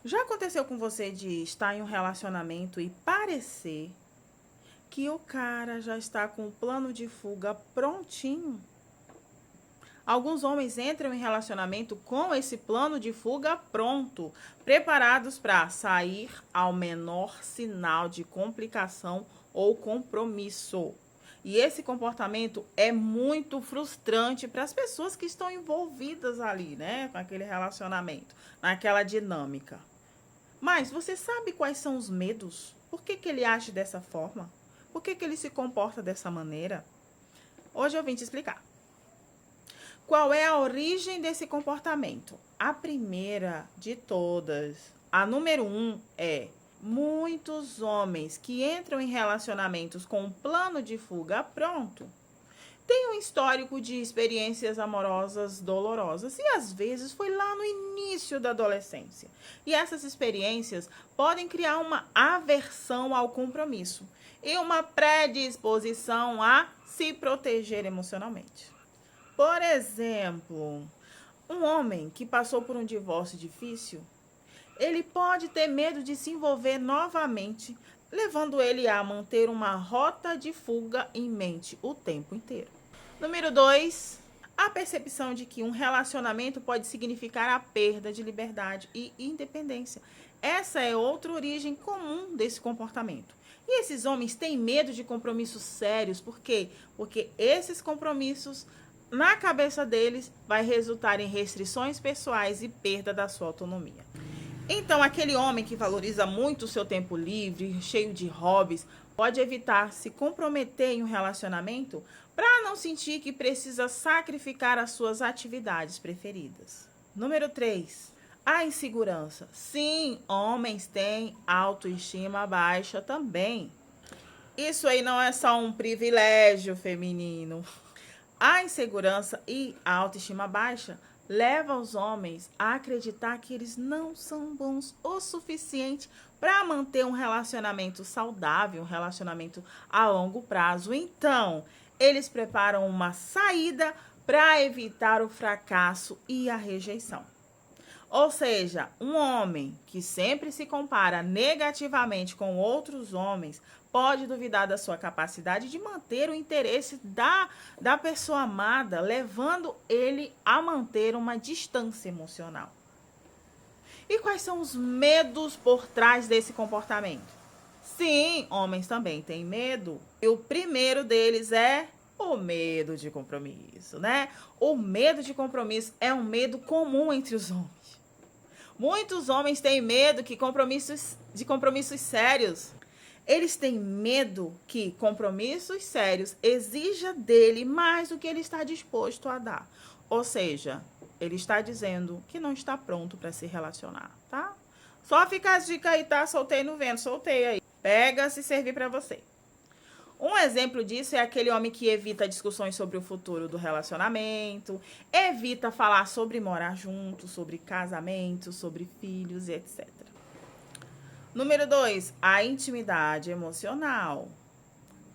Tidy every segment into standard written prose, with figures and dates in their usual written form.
Já aconteceu com você de estar em um relacionamento e parecer que o cara já está com o plano de fuga prontinho? Alguns homens entram em relacionamento com esse plano de fuga pronto, preparados para sair ao menor sinal de complicação ou compromisso. E esse comportamento é muito frustrante para as pessoas que estão envolvidas ali, né, com aquele relacionamento, naquela dinâmica. Mas você sabe quais são os medos? Por que ele age dessa forma? Por que ele se comporta dessa maneira? Hoje eu vim te explicar. Qual é a origem desse comportamento? A primeira de todas, a número 1 é: muitos homens que entram em relacionamentos com um plano de fuga pronto têm um histórico de experiências amorosas dolorosas e às vezes foi lá no início da adolescência. E essas experiências podem criar uma aversão ao compromisso e uma predisposição a se proteger emocionalmente. Por exemplo, um homem que passou por um divórcio difícil, ele pode ter medo de se envolver novamente, levando ele a manter uma rota de fuga em mente o tempo inteiro. Número 2, a percepção de que um relacionamento pode significar a perda de liberdade e independência. Essa é outra origem comum desse comportamento. E esses homens têm medo de compromissos sérios, por quê? Porque esses compromissos, na cabeça deles, vai resultar em restrições pessoais e perda da sua autonomia. Então, aquele homem que valoriza muito o seu tempo livre, cheio de hobbies, pode evitar se comprometer em um relacionamento para não sentir que precisa sacrificar as suas atividades preferidas. Número 3. A insegurança. Sim, homens têm autoestima baixa também. Isso aí não é só um privilégio feminino. A insegurança e a autoestima baixa leva os homens a acreditar que eles não são bons o suficiente para manter um relacionamento saudável, um relacionamento a longo prazo. Então, eles preparam uma saída para evitar o fracasso e a rejeição. Ou seja, um homem que sempre se compara negativamente com outros homens pode duvidar da sua capacidade de manter o interesse da pessoa amada, levando ele a manter uma distância emocional. E quais são os medos por trás desse comportamento? Sim, homens também têm medo. E o primeiro deles é o medo de compromisso, né? O medo de compromisso é um medo comum entre os homens. Muitos homens têm medo de compromissos sérios. Eles têm medo que compromissos sérios exija dele mais do que ele está disposto a dar. Ou seja, ele está dizendo que não está pronto para se relacionar, tá? Só fica as dicas aí, tá? Soltei no vento, soltei aí. Pega se servir para você. Um exemplo disso é aquele homem que evita discussões sobre o futuro do relacionamento, evita falar sobre morar junto, sobre casamento, sobre filhos e etc. Número 2, a intimidade emocional.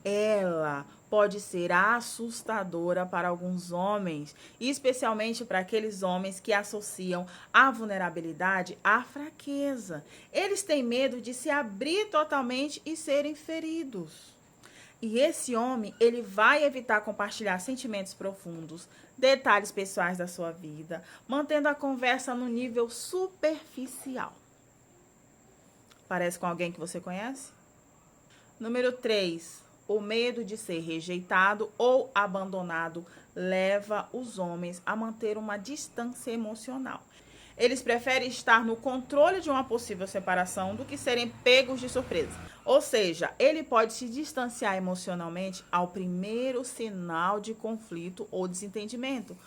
Ela pode ser assustadora para alguns homens, especialmente para aqueles homens que associam a vulnerabilidade à fraqueza. Eles têm medo de se abrir totalmente e serem feridos. E esse homem, ele vai evitar compartilhar sentimentos profundos, detalhes pessoais da sua vida, mantendo a conversa no nível superficial. Parece com alguém que você conhece? Número 3. O medo de ser rejeitado ou abandonado leva os homens a manter uma distância emocional. Eles preferem estar no controle de uma possível separação do que serem pegos de surpresa. Ou seja, ele pode se distanciar emocionalmente ao primeiro sinal de conflito ou desentendimento,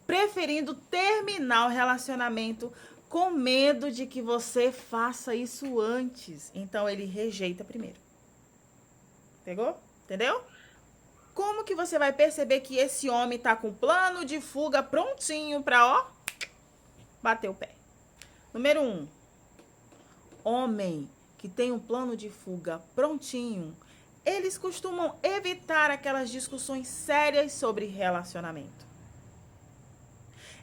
preferindo terminar o relacionamento com medo de que você faça isso antes. Então ele rejeita primeiro. Pegou? Entendeu? Como que você vai perceber que esse homem tá com plano de fuga prontinho pra, ó, bater o pé? Número 1. Homem que tem um plano de fuga prontinho, eles costumam evitar aquelas discussões sérias sobre relacionamento.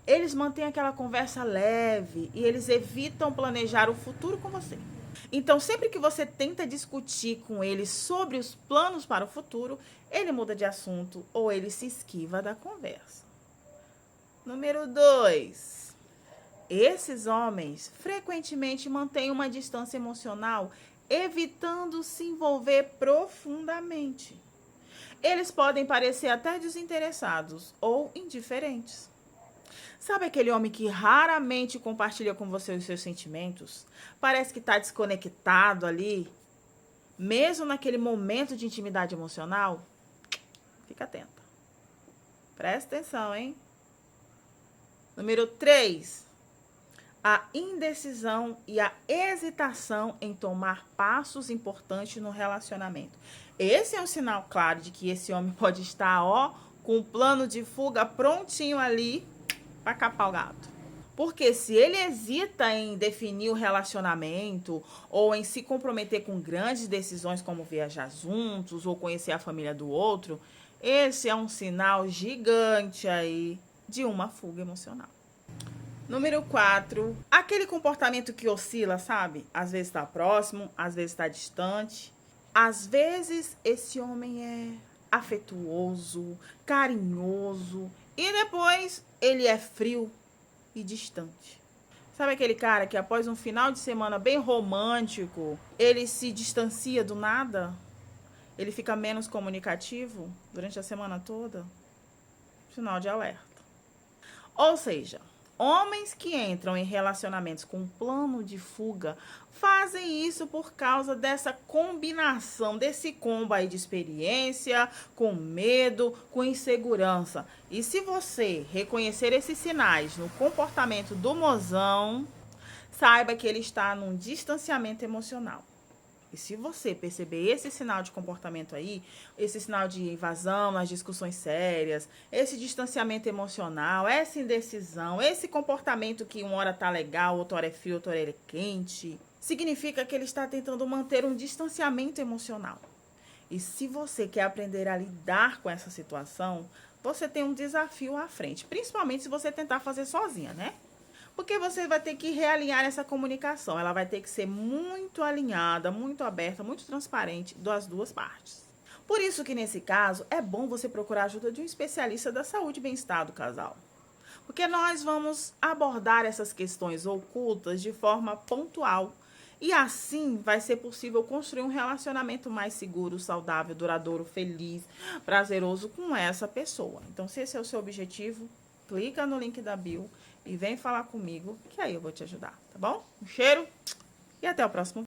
Eles mantêm aquela conversa leve e eles evitam planejar o futuro com você. Então, sempre que você tenta discutir com ele sobre os planos para o futuro, ele muda de assunto ou ele se esquiva da conversa. Número 2. Esses homens frequentemente mantêm uma distância emocional, evitando se envolver profundamente. Eles podem parecer até desinteressados ou indiferentes. Sabe aquele homem que raramente compartilha com você os seus sentimentos? Parece que está desconectado ali, mesmo naquele momento de intimidade emocional? Fica atenta. Presta atenção, hein? Número 3. A indecisão e a hesitação em tomar passos importantes no relacionamento. Esse é um sinal claro de que esse homem pode estar, com o plano de fuga prontinho ali para capar o gato. Porque se ele hesita em definir o relacionamento ou em se comprometer com grandes decisões como viajar juntos ou conhecer a família do outro, esse é um sinal gigante aí de uma fuga emocional. Número 4, aquele comportamento que oscila, sabe? Às vezes está próximo, às vezes está distante. Às vezes esse homem é afetuoso, carinhoso e depois ele é frio e distante. Sabe aquele cara que após um final de semana bem romântico, ele se distancia do nada? Ele fica menos comunicativo durante a semana toda? Sinal de alerta. Ou seja, homens que entram em relacionamentos com plano de fuga fazem isso por causa dessa combinação, desse combo aí de experiência, com medo, com insegurança. E se você reconhecer esses sinais no comportamento do mozão, saiba que ele está num distanciamento emocional. E se você perceber esse sinal de comportamento aí, esse sinal de invasão nas discussões sérias, esse distanciamento emocional, essa indecisão, esse comportamento que uma hora tá legal, outra hora é frio, outra hora é quente, significa que ele está tentando manter um distanciamento emocional. E se você quer aprender a lidar com essa situação, você tem um desafio à frente, principalmente se você tentar fazer sozinha, né? Porque você vai ter que realinhar essa comunicação. Ela vai ter que ser muito alinhada, muito aberta, muito transparente das duas partes. Por isso que, nesse caso, é bom você procurar a ajuda de um especialista da saúde e bem-estar do casal. Porque nós vamos abordar essas questões ocultas de forma pontual. E assim vai ser possível construir um relacionamento mais seguro, saudável, duradouro, feliz, prazeroso com essa pessoa. Então, se esse é o seu objetivo, clica no link da bio e vem falar comigo, que aí eu vou te ajudar, tá bom? Um cheiro e até o próximo vídeo.